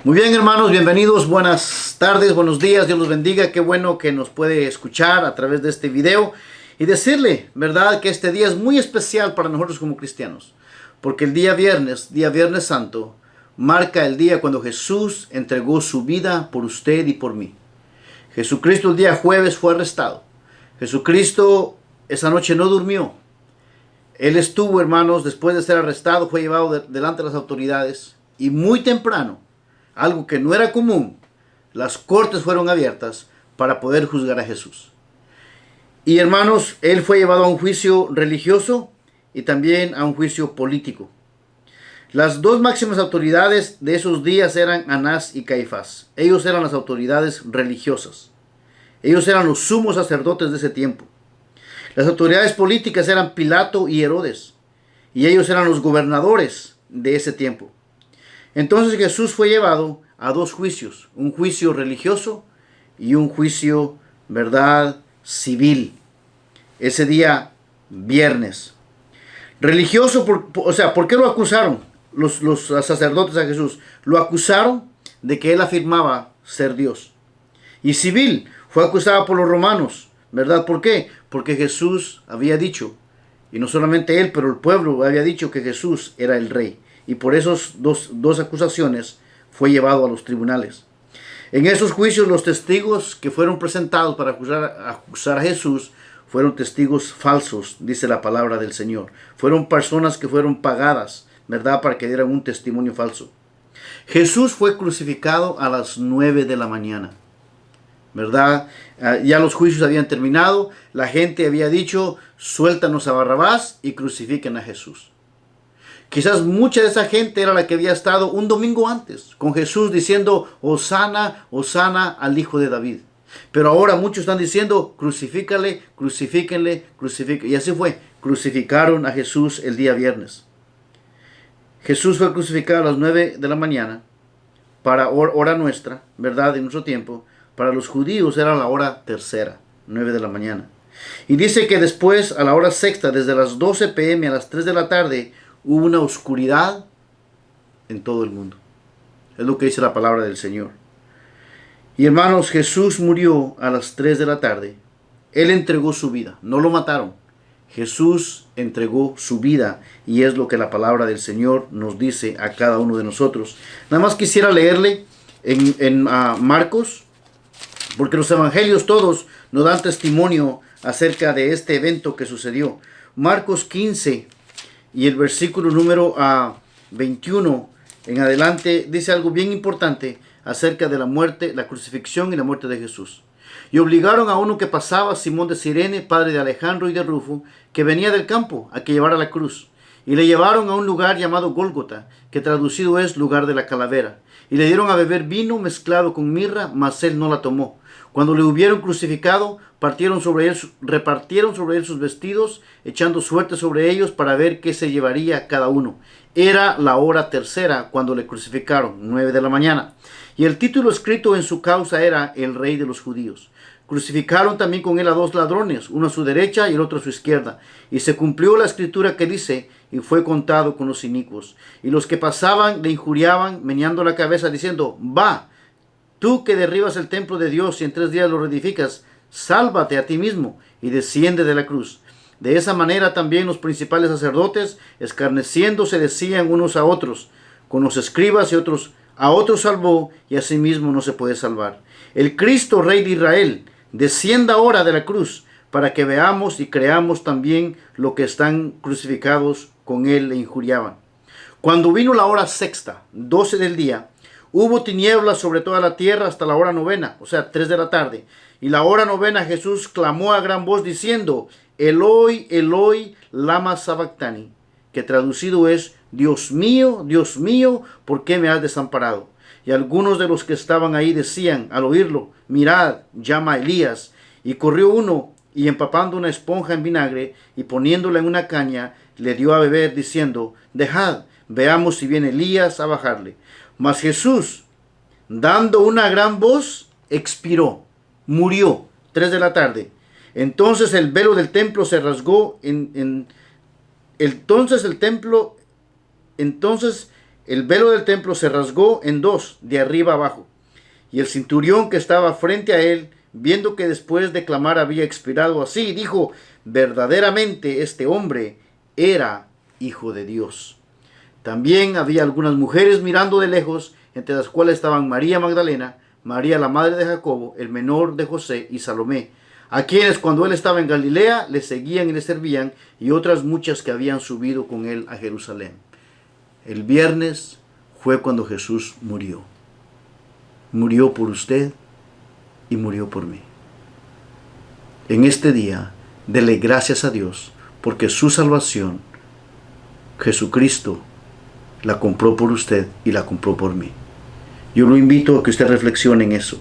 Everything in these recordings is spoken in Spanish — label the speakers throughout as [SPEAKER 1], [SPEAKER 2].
[SPEAKER 1] Muy bien, hermanos, bienvenidos, buenas tardes, buenos días, Dios los bendiga. Qué bueno que nos puede escuchar a través de este video y decirle, ¿verdad?, que este día es muy especial para nosotros como cristianos, porque el día Viernes Santo, marca el día cuando Jesús entregó su vida por usted y por mí. Jesucristo el día jueves fue arrestado. Jesucristo esa noche no durmió. Él estuvo, hermanos, después de ser arrestado, fue llevado delante de las autoridades y muy temprano, algo que no era común, las cortes fueron abiertas para poder juzgar a Jesús. Y hermanos, él fue llevado a un juicio religioso y también a un juicio político. Las dos máximas autoridades de esos días eran Anás y Caifás. Ellos eran las autoridades religiosas. Ellos eran los sumos sacerdotes de ese tiempo. Las autoridades políticas eran Pilato y Herodes. Y ellos eran los gobernadores de ese tiempo. Entonces Jesús fue llevado a dos juicios, un juicio religioso y un juicio, ¿verdad?, civil. Ese día viernes. Religioso, ¿por qué lo acusaron los sacerdotes a Jesús? Lo acusaron de que él afirmaba ser Dios. Y civil, fue acusado por los romanos, ¿verdad? ¿Por qué? Porque Jesús había dicho, y no solamente él, pero el pueblo había dicho que Jesús era el rey. Y por esas dos acusaciones fue llevado a los tribunales. En esos juicios los testigos que fueron presentados para acusar a Jesús fueron testigos falsos, dice la palabra del Señor. Fueron personas que fueron pagadas, ¿verdad?, para que dieran un testimonio falso. Jesús fue crucificado a las 9 de la mañana, ¿verdad? Ya los juicios habían terminado, la gente había dicho, suéltanos a Barrabás y crucifiquen a Jesús. Quizás mucha de esa gente era la que había estado un domingo antes con Jesús diciendo, Hosana, Hosana al Hijo de David. Pero ahora muchos están diciendo, crucifícale, crucifíquenle, crucifíquenle. Y así fue, crucificaron a Jesús el día viernes. Jesús fue crucificado a las 9 de la mañana, para hora nuestra, ¿verdad?, en nuestro tiempo. Para los judíos era la hora tercera, 9 de la mañana. Y dice que después, a la hora sexta, desde las 12 p.m. a las 3 de la tarde, hubo una oscuridad en todo el mundo. Es lo que dice la palabra del Señor. Y hermanos, Jesús murió a las 3 de la tarde. Él entregó su vida, no lo mataron. Jesús entregó su vida y es lo que la palabra del Señor nos dice a cada uno de nosotros. Nada más quisiera leerle en Marcos, porque los evangelios todos nos dan testimonio acerca de este evento que sucedió. Marcos 15 y el versículo número 21 en adelante dice algo bien importante acerca de la muerte, la crucifixión y la muerte de Jesús. Y obligaron a uno que pasaba, Simón de Cirene, padre de Alejandro y de Rufo, que venía del campo, a que llevara la cruz. Y le llevaron a un lugar llamado Gólgota, que traducido es lugar de la calavera. Y le dieron a beber vino mezclado con mirra, mas él no la tomó. Cuando le hubieron crucificado, repartieron sobre él sus vestidos, echando suerte sobre ellos para ver qué se llevaría cada uno. Era la hora tercera cuando le crucificaron, 9 de la mañana. Y el título escrito en su causa era El Rey de los Judíos. Crucificaron también con él a dos ladrones, uno a su derecha y el otro a su izquierda. Y se cumplió la escritura que dice, y fue contado con los inicuos. Y los que pasaban le injuriaban, meneando la cabeza, diciendo, va, tú que derribas el templo de Dios y en 3 días lo reedificas, sálvate a ti mismo y desciende de la cruz. De esa manera también los principales sacerdotes, escarneciéndose, decían unos a otros, con los escribas y otros, a otros salvó y a sí mismo no se puede salvar. El Cristo, Rey de Israel, descienda ahora de la cruz, para que veamos y creamos también lo que están crucificados con él le injuriaban. Cuando vino la hora sexta, 12 del día, hubo tinieblas sobre toda la tierra hasta la hora novena, o sea, 3 de la tarde. Y la hora novena Jesús clamó a gran voz diciendo, Eloi, Eloi, lama sabactani, que traducido es, Dios mío, ¿por qué me has desamparado? Y algunos de los que estaban ahí decían al oírlo, mirad, llama a Elías. Y corrió uno y empapando una esponja en vinagre y poniéndola en una caña, le dio a beber diciendo, dejad, veamos si viene Elías a bajarle. Mas Jesús, dando una gran voz, expiró, murió, 3 de la tarde. Entonces el velo del templo se rasgó entonces el velo del templo se rasgó en dos, de arriba abajo. Y el centurión que estaba frente a él, viendo que después de clamar había expirado así, dijo: verdaderamente este hombre era hijo de Dios. También había algunas mujeres mirando de lejos, entre las cuales estaban María Magdalena, María la madre de Jacobo, el menor de José, y Salomé, a quienes cuando él estaba en Galilea le seguían y le servían, y otras muchas que habían subido con él a Jerusalén. El viernes fue cuando Jesús murió. Murió por usted y murió por mí. En este día, dele gracias a Dios, porque su salvación, Jesucristo, la compró por usted y la compró por mí. Yo lo invito a que usted reflexione en eso.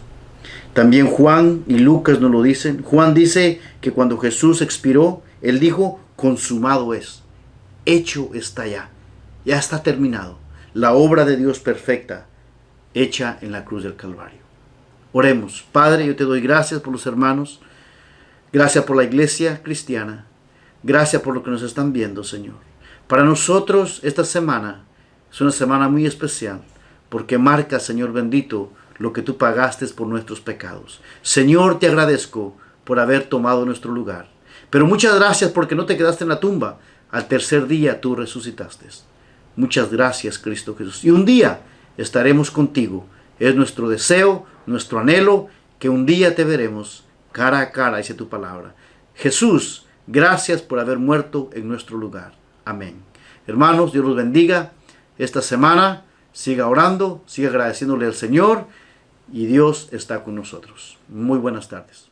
[SPEAKER 1] También Juan y Lucas nos lo dicen. Juan dice que cuando Jesús expiró, él dijo: consumado es, hecho está ya está terminado, la obra de Dios perfecta, hecha en la cruz del Calvario. Oremos. Padre, yo te doy gracias por los hermanos, gracias por la iglesia cristiana, gracias por lo que nos están viendo, Señor. Para nosotros esta semana es una semana muy especial, porque marca, Señor bendito, lo que tú pagaste por nuestros pecados. Señor, te agradezco por haber tomado nuestro lugar. Pero muchas gracias porque no te quedaste en la tumba. Al tercer día tú resucitaste. Muchas gracias, Cristo Jesús. Y un día estaremos contigo. Es nuestro deseo, nuestro anhelo, que un día te veremos cara a cara, dice tu palabra. Jesús, gracias por haber muerto en nuestro lugar. Amén. Hermanos, Dios los bendiga. Esta semana siga orando, siga agradeciéndole al Señor, y Dios está con nosotros. Muy buenas tardes.